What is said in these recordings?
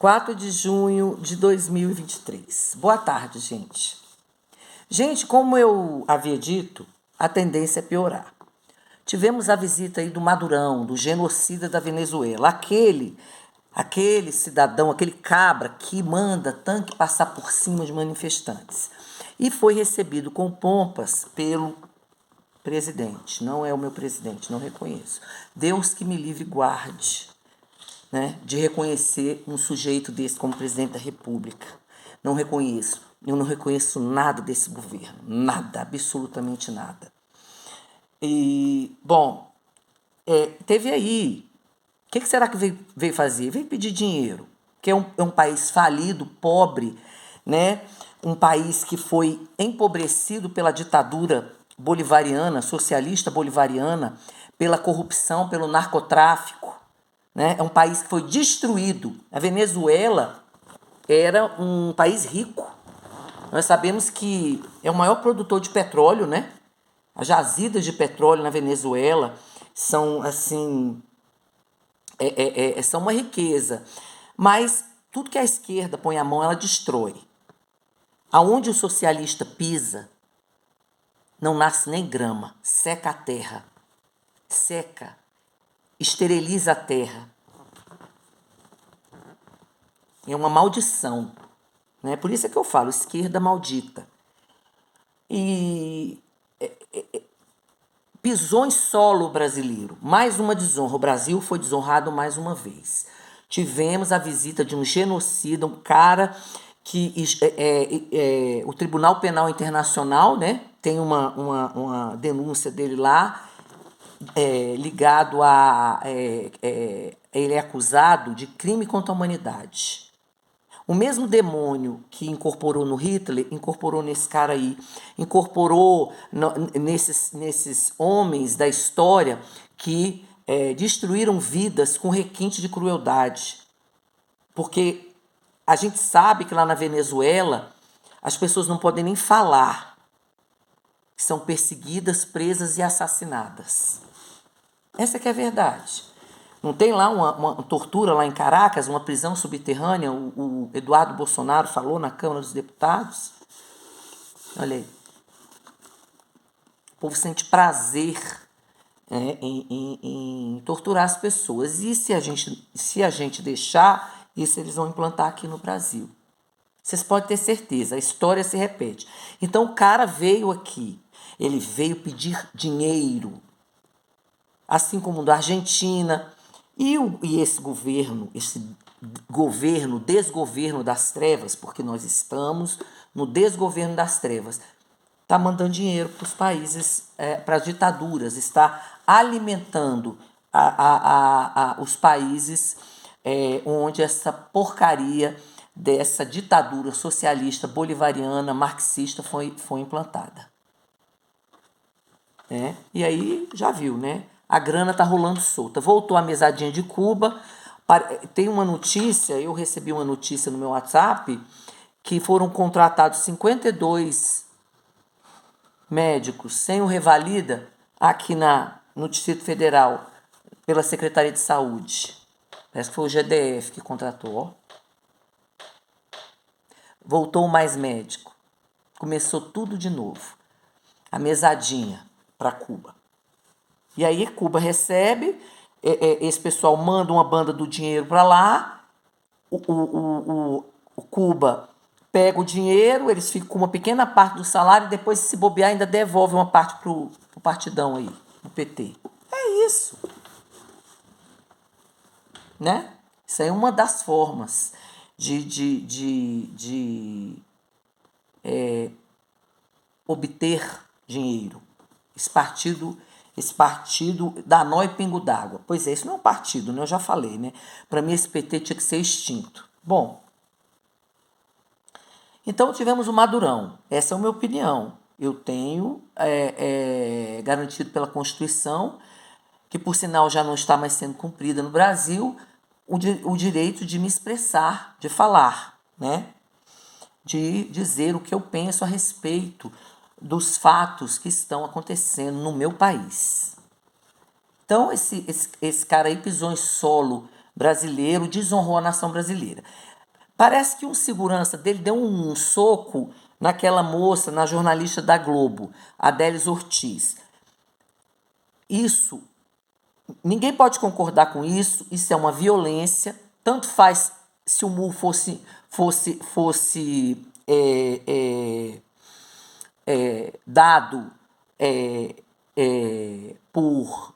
4 de junho de 2023. Boa tarde, gente. Gente, como eu havia dito, a tendência é piorar. Tivemos a visita aí do Madurão, do genocida da Venezuela, aquele cidadão, aquele cabra que manda tanque passar por cima de manifestantes. E foi recebido com pompas pelo presidente. Não é o meu presidente, não reconheço. Deus que me livre e guarde, né, de reconhecer um sujeito desse como presidente da República. Não reconheço. Eu não reconheço nada desse governo. Nada, absolutamente nada. E, bom, teve aí. O que será que veio fazer? Veio pedir dinheiro. Que é um país falido, pobre, né? Um país que foi empobrecido pela ditadura bolivariana, socialista bolivariana, pela corrupção, pelo narcotráfico. Né? É um país que foi destruído. A Venezuela era um país rico. Nós sabemos que é o maior produtor de petróleo, né? As jazidas de petróleo na Venezuela são, assim, são uma riqueza. Mas tudo que a esquerda põe a mão, ela destrói. Aonde o socialista pisa, não nasce nem grama, seca a terra. Seca, esteriliza a terra. É uma maldição. Né? Por isso é que eu falo, esquerda maldita. E pisou em solo brasileiro. Mais uma desonra. O Brasil foi desonrado mais uma vez. Tivemos a visita de um genocida, um cara que o Tribunal Penal Internacional, né, tem uma denúncia dele lá, ligado a... ele é acusado de crime contra a humanidade. O mesmo demônio que incorporou no Hitler, incorporou nesse cara aí, incorporou nesses homens da história que destruíram vidas com requinte de crueldade. Porque a gente sabe que lá na Venezuela as pessoas não podem nem falar, são perseguidas, presas e assassinadas. Essa que é a verdade. Não tem lá uma tortura lá em Caracas, uma prisão subterrânea? O Eduardo Bolsonaro falou na Câmara dos Deputados. Olha aí. O povo sente prazer em torturar as pessoas. E se a gente deixar, isso eles vão implantar aqui no Brasil. Vocês podem ter certeza, a história se repete. Então o cara veio aqui, ele veio pedir dinheiro, assim como o da Argentina. E esse governo, desgoverno das trevas, porque nós estamos no desgoverno das trevas, está mandando dinheiro para os países, para as ditaduras, está alimentando os países onde essa porcaria dessa ditadura socialista, bolivariana, marxista foi implantada. E aí já viu, né? A grana está rolando solta. Voltou a mesadinha de Cuba. Tem uma notícia, eu recebi uma notícia no meu WhatsApp, que foram contratados 52 médicos sem o revalida aqui no Distrito Federal, pela Secretaria de Saúde. Parece que foi o GDF que contratou. Ó. Voltou mais médico. Começou tudo de novo. A mesadinha para Cuba. E aí Cuba recebe, esse pessoal manda uma banda do dinheiro para lá, o Cuba pega o dinheiro, eles ficam com uma pequena parte do salário e depois, se bobear, ainda devolve uma parte pro partidão aí, o PT. É isso. Né? Isso aí é uma das formas de obter dinheiro. Esse partido dá nó e pingo d'água. Pois é, isso não é um partido, né? Eu já falei, né? Para mim esse PT tinha que ser extinto. Bom, então tivemos o Madurão. Essa é a minha opinião. Eu tenho garantido pela Constituição, que por sinal já não está mais sendo cumprida no Brasil, o direito de me expressar, de falar, né? De dizer o que eu penso a respeito dos fatos que estão acontecendo no meu país. Então, esse cara aí pisou em solo brasileiro, desonrou a nação brasileira. Parece que um segurança dele deu um soco naquela moça, na jornalista da Globo, Adélis Ortiz. Isso, ninguém pode concordar com isso, isso é uma violência, tanto faz se o murro fosse dado por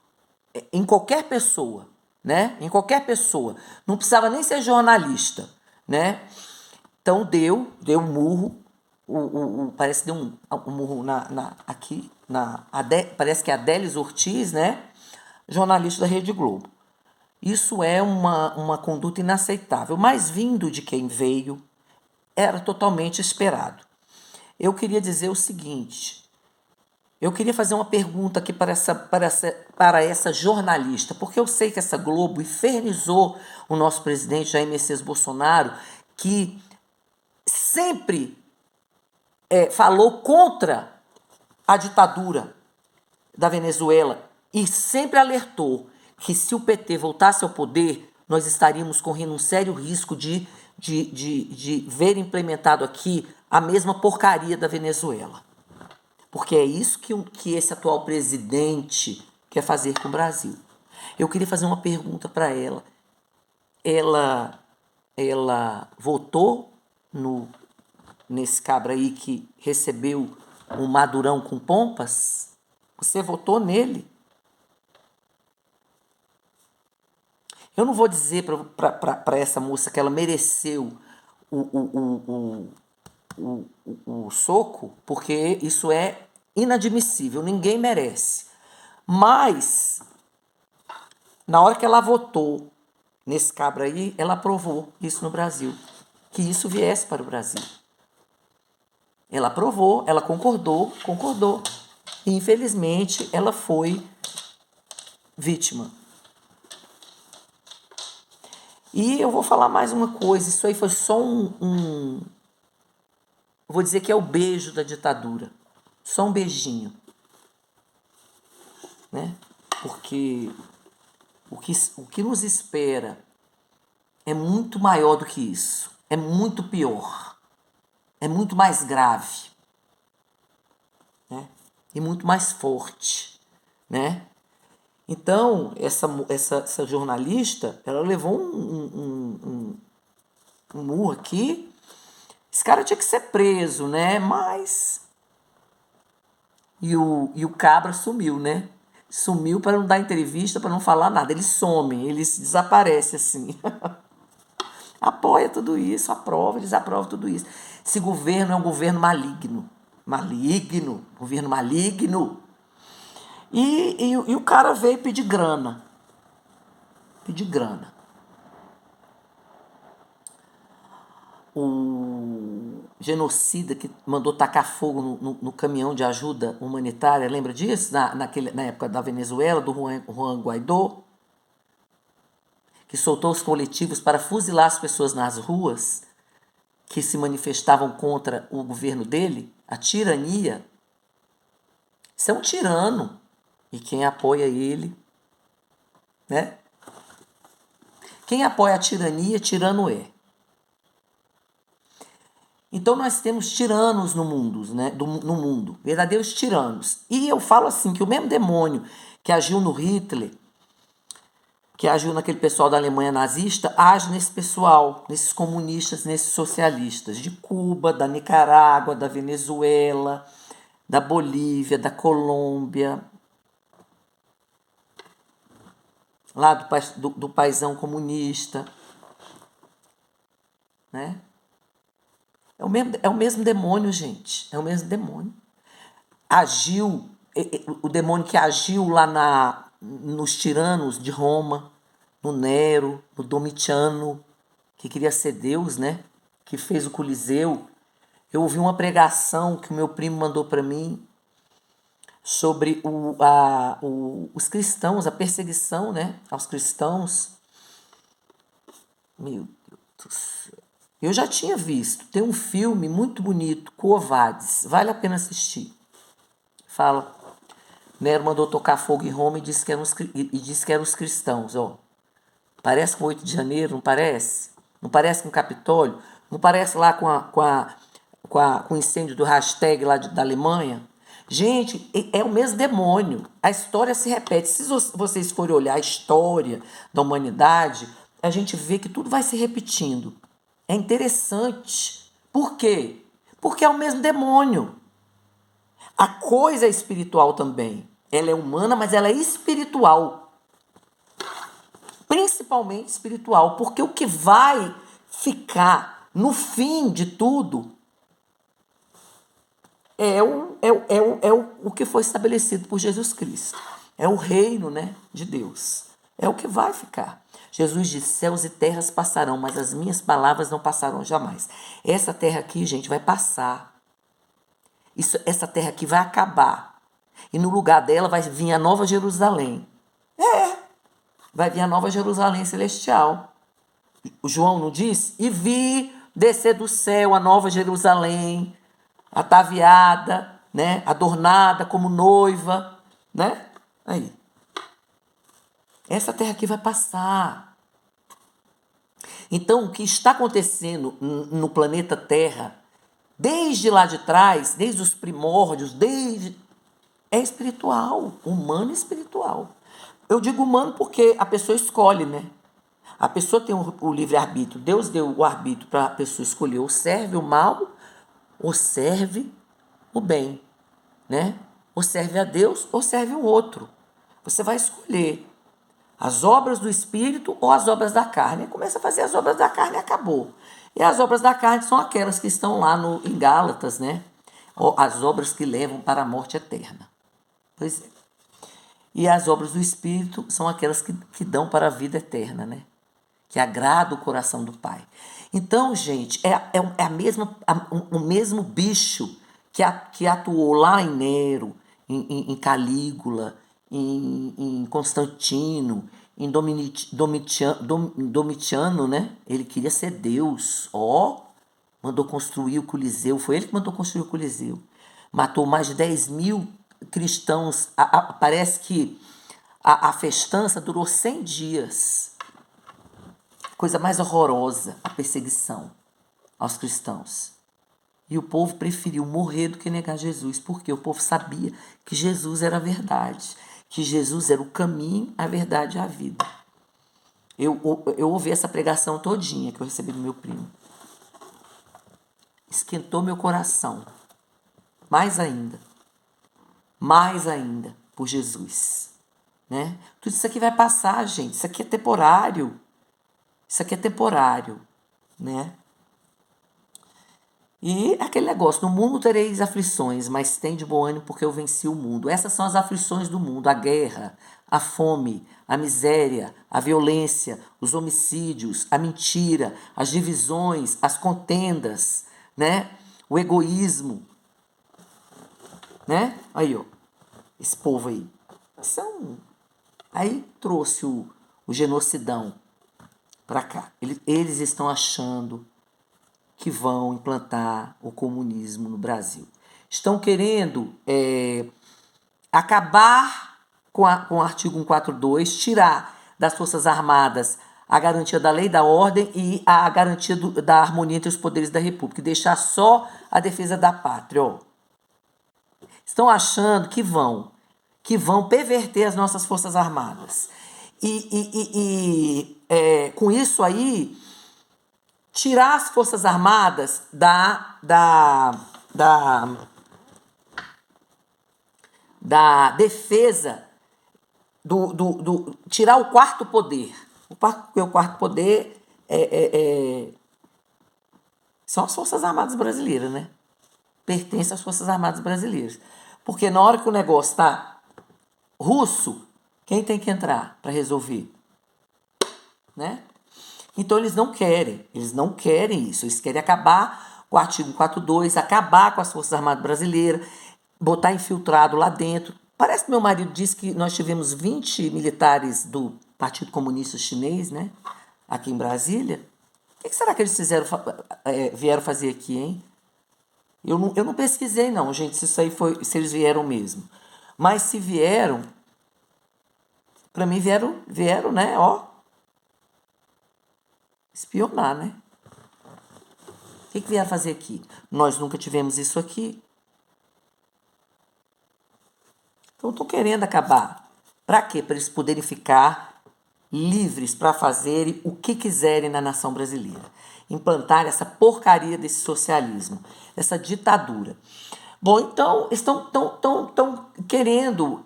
em qualquer pessoa, né? Em qualquer pessoa. Não precisava nem ser jornalista, né? Então deu um murro, parece que deu um murro aqui, parece que é a Adélis Ortiz, né? Jornalista da Rede Globo. Isso é uma conduta inaceitável, mas vindo de quem veio, era totalmente esperado. Eu queria dizer o seguinte, eu queria fazer uma pergunta aqui para essa jornalista, porque eu sei que essa Globo infernizou o nosso presidente Jair Messias Bolsonaro, que sempre falou contra a ditadura da Venezuela e sempre alertou que se o PT voltasse ao poder, nós estaríamos correndo um sério risco de ver implementado aqui a mesma porcaria da Venezuela. Porque é isso que esse atual presidente quer fazer com o Brasil. Eu queria fazer uma pergunta para ela. Ela votou nesse cabra aí que recebeu um Madurão com pompas? Você votou nele? Eu não vou dizer para essa moça que ela mereceu o soco, porque isso é inadmissível, ninguém merece. Mas, na hora que ela votou nesse cabra aí, ela aprovou isso no Brasil, que isso viesse para o Brasil. Ela aprovou, ela concordou. E, infelizmente, ela foi vítima. E eu vou falar mais uma coisa, isso aí foi só vou dizer que é o beijo da ditadura. Só um beijinho. Né? Porque o que nos espera é muito maior do que isso. É muito pior. É muito mais grave. Né? E muito mais forte. Né? Então, essa jornalista, ela levou um murro aqui. Esse cara tinha que ser preso, né? Mas... E o cabra sumiu, né? Sumiu para não dar entrevista, para não falar nada. Eles somem, eles desaparecem assim. Apoia tudo isso, eles aprovam tudo isso. Esse governo é um governo maligno. Governo maligno. E o cara veio pedir grana. O genocida que mandou tacar fogo no caminhão de ajuda humanitária, lembra disso? Na época da Venezuela, do Juan Guaidó, que soltou os coletivos para fuzilar as pessoas nas ruas que se manifestavam contra o governo dele, a tirania. Isso é um tirano. E quem apoia ele, né? Quem apoia a tirania, tirano é. Então nós temos tiranos no mundo, né? No mundo, verdadeiros tiranos. E eu falo assim, que o mesmo demônio que agiu no Hitler, que agiu naquele pessoal da Alemanha nazista, age nesse pessoal, nesses comunistas, nesses socialistas, de Cuba, da Nicarágua, da Venezuela, da Bolívia, da Colômbia, lá do paizão comunista, né? É o mesmo demônio, gente. É o mesmo demônio. Agiu, o demônio que agiu lá nos tiranos de Roma, no Nero, no Domitiano, que queria ser Deus, né? Que fez o Coliseu. Eu ouvi uma pregação que o meu primo mandou para mim sobre os cristãos, a perseguição, né, aos cristãos. Meu Deus do céu. Eu já tinha visto, tem um filme muito bonito, Quo Vadis, vale a pena assistir. Fala, Nero mandou tocar fogo em Roma e disse que eram os cristãos, ó. Parece com 8 de janeiro, não parece? Não parece com o Capitólio? Não parece lá com o incêndio do hashtag lá da Alemanha? Gente, é o mesmo demônio. A história se repete. Se vocês forem olhar a história da humanidade, a gente vê que tudo vai se repetindo. É interessante. Por quê? Porque é o mesmo demônio. A coisa é espiritual também. Ela é humana, mas ela é espiritual. Principalmente espiritual. Porque o que vai ficar no fim de tudo o que foi estabelecido por Jesus Cristo. É o reino, né, de Deus. É o que vai ficar. Jesus disse, céus e terras passarão, mas as minhas palavras não passarão jamais. Essa terra aqui, gente, vai passar. Essa terra aqui vai acabar. E no lugar dela vai vir a Nova Jerusalém. Vai vir a Nova Jerusalém celestial. O João não disse? E vi descer do céu a Nova Jerusalém, ataviada, né? Adornada como noiva, né? Aí. Essa terra aqui vai passar. Então, o que está acontecendo no planeta Terra, desde lá de trás, desde os primórdios, é espiritual, humano e espiritual. Eu digo humano porque a pessoa escolhe, né? A pessoa tem o livre-arbítrio. Deus deu o arbítrio para a pessoa escolher ou serve o mal ou serve o bem, né? Ou serve a Deus ou serve o outro. Você vai escolher as obras do Espírito ou as obras da carne. E começa a fazer as obras da carne e acabou. E as obras da carne são aquelas que estão lá em Gálatas, né? As obras que levam para a morte eterna. Pois é. E as obras do Espírito são aquelas que dão para a vida eterna, né? Que agrada o coração do Pai. Então, gente, o mesmo bicho que atuou lá em Nero, em Calígula, em Constantino, em Domitiano, né? Ele queria ser Deus, mandou construir o Coliseu, foi ele que mandou construir o Coliseu. Matou mais de 10 mil cristãos, parece que a festança durou 100 dias. Coisa mais horrorosa, a perseguição aos cristãos. E o povo preferiu morrer do que negar Jesus, porque o povo sabia que Jesus era a verdade, que Jesus era o caminho, a verdade e a vida. Eu ouvi essa pregação todinha que eu recebi do meu primo. Esquentou meu coração. Mais ainda, por Jesus. Né? Tudo isso aqui vai passar, gente. Isso aqui é temporário. Isso aqui é temporário, né? E aquele negócio, no mundo tereis aflições, mas tem de bom ânimo porque eu venci o mundo. Essas são as aflições do mundo, a guerra, a fome, a miséria, a violência, os homicídios, a mentira, as divisões, as contendas, né? O egoísmo, né? Aí, ó, esse povo aí. Aí trouxe o genocidão para cá. Eles estão achando que vão implantar o comunismo no Brasil. Estão querendo acabar com o artigo 142, tirar das Forças Armadas a garantia da lei e da ordem e a garantia da harmonia entre os poderes da República, e deixar só a defesa da pátria. Ó. Estão achando que vão perverter as nossas Forças Armadas. Com isso aí, tirar as Forças Armadas da defesa, tirar o quarto poder. O quarto poder são as Forças Armadas brasileiras, né? Pertence às Forças Armadas brasileiras. Porque na hora que o negócio está russo, quem tem que entrar para resolver? Né? Então eles não querem isso, eles querem acabar com o artigo 142, acabar com as Forças Armadas brasileiras, botar infiltrado lá dentro. Parece que meu marido disse que nós tivemos 20 militares do Partido Comunista Chinês, né? Aqui em Brasília. O que será que eles vieram fazer aqui, hein? Eu não pesquisei não, gente, se eles vieram mesmo. Mas se vieram, para mim vieram, né, ó. Espionar, né? O que vieram fazer aqui? Nós nunca tivemos isso aqui. Então, estão querendo acabar. Para quê? Para eles poderem ficar livres para fazerem o que quiserem na nação brasileira. Implantar essa porcaria desse socialismo, essa ditadura. Bom, então, estão querendo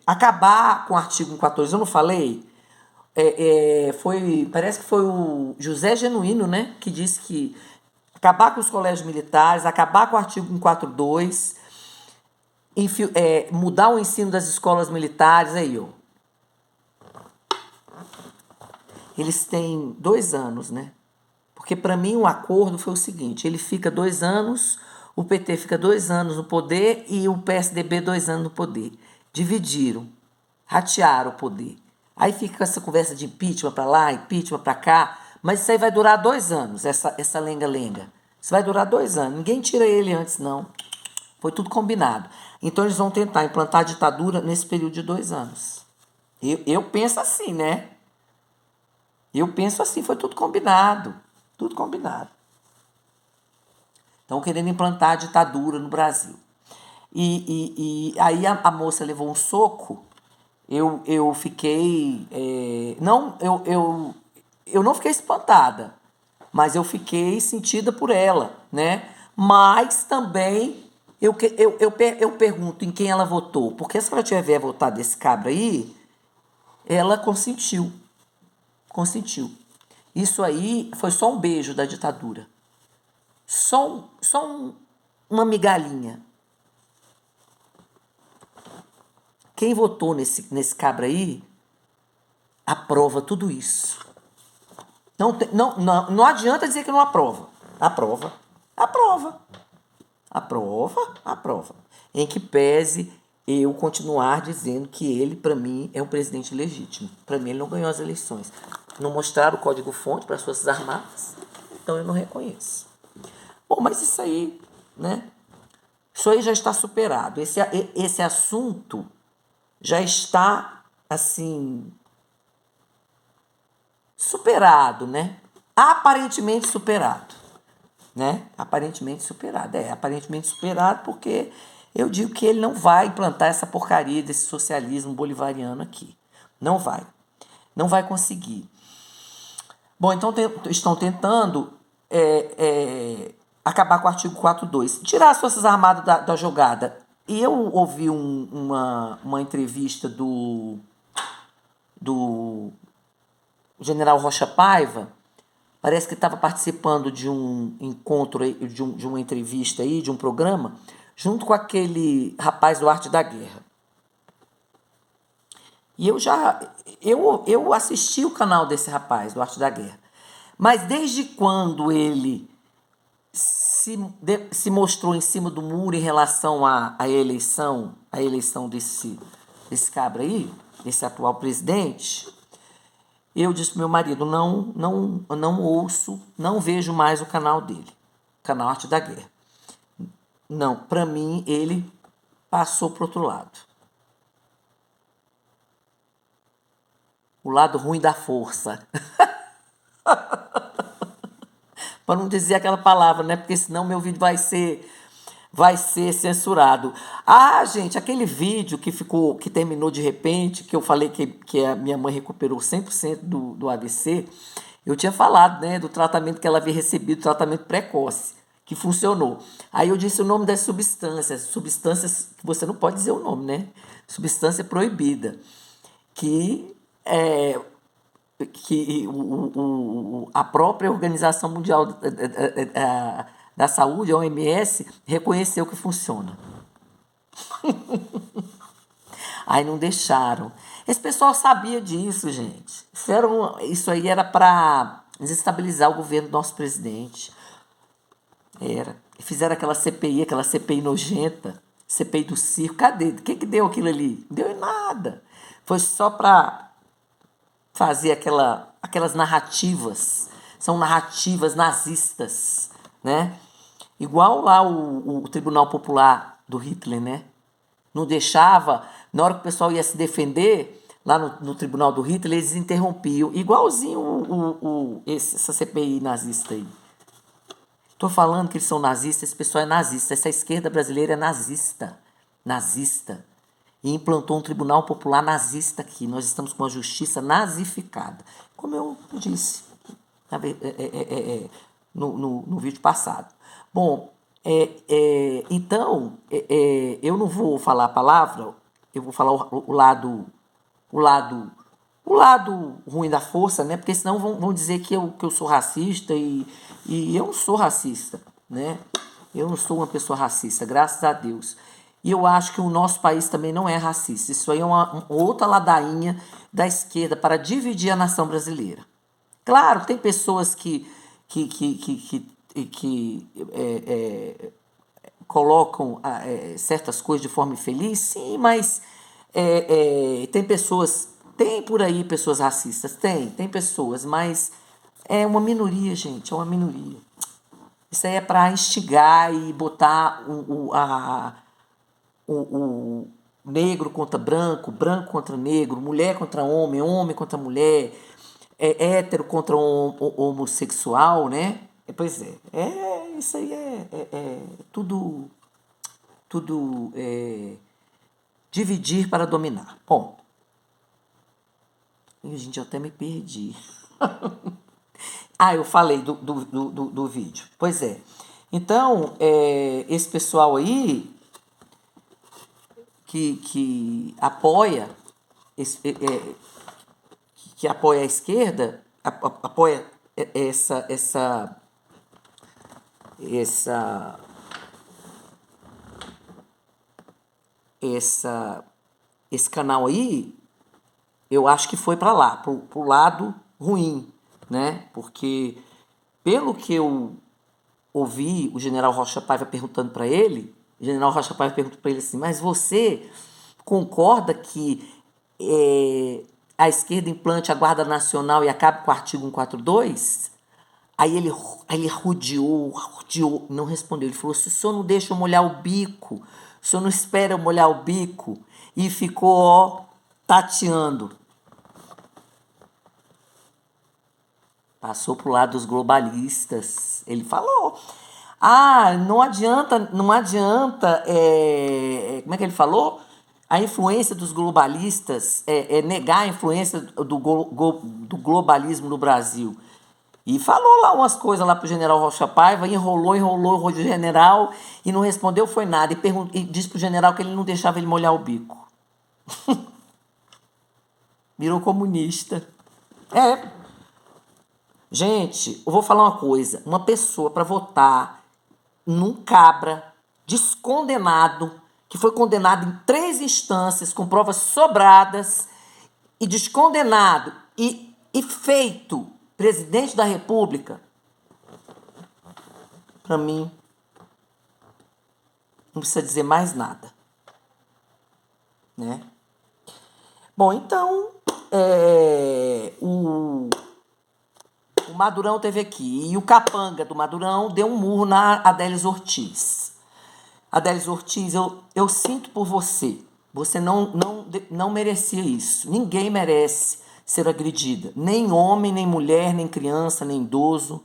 acabar com o artigo 114. Eu não falei? Parece que foi o José Genuíno, né, que disse que acabar com os colégios militares, acabar com o artigo 142, mudar o ensino das escolas militares, aí, ó. Eles têm 2 anos, né? Porque para mim o acordo foi o seguinte, ele fica 2 anos, o PT fica 2 anos no poder e o PSDB 2 anos no poder. Dividiram, ratearam o poder. Aí fica essa conversa de impeachment para lá, impeachment para cá, mas isso aí vai durar 2 anos, essa lenga-lenga. Isso vai durar 2 anos, ninguém tira ele antes, não. Foi tudo combinado. Então eles vão tentar implantar a ditadura nesse período de 2 anos. Eu penso assim, né? Eu penso assim, foi tudo combinado. Tudo combinado. Estão querendo implantar a ditadura no Brasil. E aí a moça levou um soco, eu fiquei... eu não fiquei espantada, mas eu fiquei sentida por ela, né? Mas também eu pergunto em quem ela votou, porque se ela tiver votado esse cabra aí, ela consentiu. Isso aí foi só um beijo da ditadura. Uma migalhinha. Quem votou nesse cabra aí aprova tudo isso. Não adianta dizer que não aprova. Aprova. Em que pese eu continuar dizendo que ele, para mim, é um presidente legítimo. Para mim, ele não ganhou as eleições. Não mostraram o código-fonte para as Forças Armadas, então eu não reconheço. Bom, mas isso aí, né? Isso aí já está superado. Esse assunto já está, assim, superado, né? Aparentemente superado, né? Aparentemente superado porque eu digo que ele não vai implantar essa porcaria desse socialismo bolivariano aqui. Não vai conseguir. Bom, então estão tentando acabar com o artigo 4.2, tirar as Forças Armadas da jogada. E eu ouvi uma entrevista do general Rocha Paiva, parece que estava participando de um encontro, de uma entrevista aí, de um programa, junto com aquele rapaz do Arte da Guerra. E eu assisti o canal desse rapaz, do Arte da Guerra. Mas desde quando ele se mostrou em cima do muro em relação à eleição desse cabra aí, desse atual presidente, eu disse pro meu marido, não ouço, não vejo mais o canal dele, canal Arte da Guerra. Não, para mim ele passou pro outro lado. O lado ruim da força. Para não dizer aquela palavra, né? Porque senão meu vídeo vai ser censurado. Ah, gente, aquele vídeo que terminou de repente, que eu falei que a minha mãe recuperou 100% do AVC, eu tinha falado, né, do tratamento que ela havia recebido, tratamento precoce, que funcionou. Aí eu disse o nome das substâncias que você não pode dizer o nome, né? Substância proibida, que a própria Organização Mundial da Saúde, a OMS, reconheceu que funciona. Aí não deixaram. Esse pessoal sabia disso, gente. Isso aí era para desestabilizar o governo do nosso presidente. Era. Fizeram aquela CPI nojenta, CPI do circo. Cadê? O que deu aquilo ali? Não deu em nada. Foi só para fazer aquelas narrativas. São narrativas nazistas, né? Igual lá o Tribunal Popular do Hitler, né? Não deixava, na hora que o pessoal ia se defender, lá no Tribunal do Hitler, eles interrompiam, igualzinho essa CPI nazista aí. Estou falando que eles são nazistas, esse pessoal é nazista, essa esquerda brasileira é nazista. Nazista. E implantou um tribunal popular nazista aqui. Nós estamos com a justiça nazificada. Como eu disse no vídeo passado. Bom, então, eu não vou falar a palavra, eu vou falar o lado ruim da força, né? Porque senão vão dizer que eu sou racista e eu não sou racista, né? Eu não sou uma pessoa racista, graças a Deus. E eu acho que o nosso país também não é racista. Isso aí é uma outra ladainha da esquerda para dividir a nação brasileira. Claro, tem pessoas que colocam certas coisas de forma infeliz, sim, mas tem pessoas, tem por aí pessoas racistas, tem pessoas, mas é uma minoria, gente, é uma minoria. Isso aí é para instigar e botar o negro contra branco, branco contra negro, mulher contra homem, homem contra mulher, hétero contra homossexual, né? Pois isso aí tudo dividir para dominar. Bom, gente, eu até me perdi. Eu falei do vídeo. Pois é. Então, esse pessoal aí que apoia que apoia a esquerda, apoia esse canal aí, eu acho que foi para lá, pro lado ruim, né? Porque pelo que eu ouvi o general Rocha Paiva perguntando para ele, o general Rocha Paiva perguntou para ele assim, mas você concorda que a esquerda implante a Guarda Nacional e acabe com o artigo 142? Aí ele rodeou, não respondeu. Ele falou, se o senhor não deixa eu molhar o bico, o senhor não espera eu molhar o bico, e ficou, tateando. Passou pro lado dos globalistas. Ele falou, não adianta, como é que ele falou? A influência dos globalistas, negar a influência do globalismo no Brasil. E falou lá umas coisas lá pro general Rocha Paiva, enrolou o general e não respondeu, foi nada. E disse pro general que ele não deixava ele molhar o bico. Virou comunista. Gente, eu vou falar uma coisa. Uma pessoa para votar num cabra descondenado, que foi condenado em 3 instâncias, com provas sobradas, e descondenado e feito presidente da República, para mim, não precisa dizer mais nada, né? Bom, então, o Madurão teve aqui, e o capanga do Madurão deu um murro na Adélis Ortiz. Adélis Ortiz, eu sinto por você. Você não merecia isso. Ninguém merece ser agredida. Nem homem, nem mulher, nem criança, nem idoso.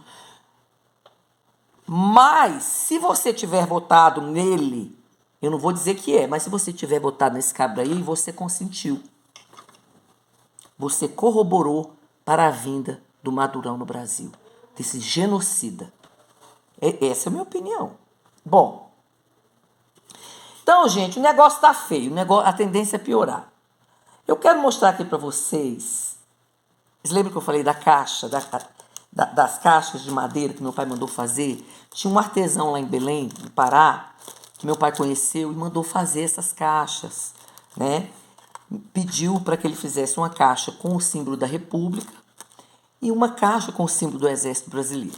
Mas, se você tiver votado nele, eu não vou dizer que mas se você tiver votado nesse cabra aí, você consentiu. Você corroborou para a vinda do Madurão no Brasil. Desse genocida. Essa é a minha opinião. Bom, então, gente, o negócio tá feio. A tendência é piorar. Eu quero mostrar aqui para vocês. Vocês lembram que eu falei da caixa, das caixas de madeira que meu pai mandou fazer? Tinha um artesão lá em Belém, no Pará, que meu pai conheceu e mandou fazer essas caixas, né? Pediu para que ele fizesse uma caixa com o símbolo da República e uma caixa com o símbolo do Exército Brasileiro.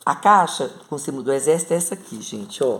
A caixa com o símbolo do Exército é essa aqui, gente, ó.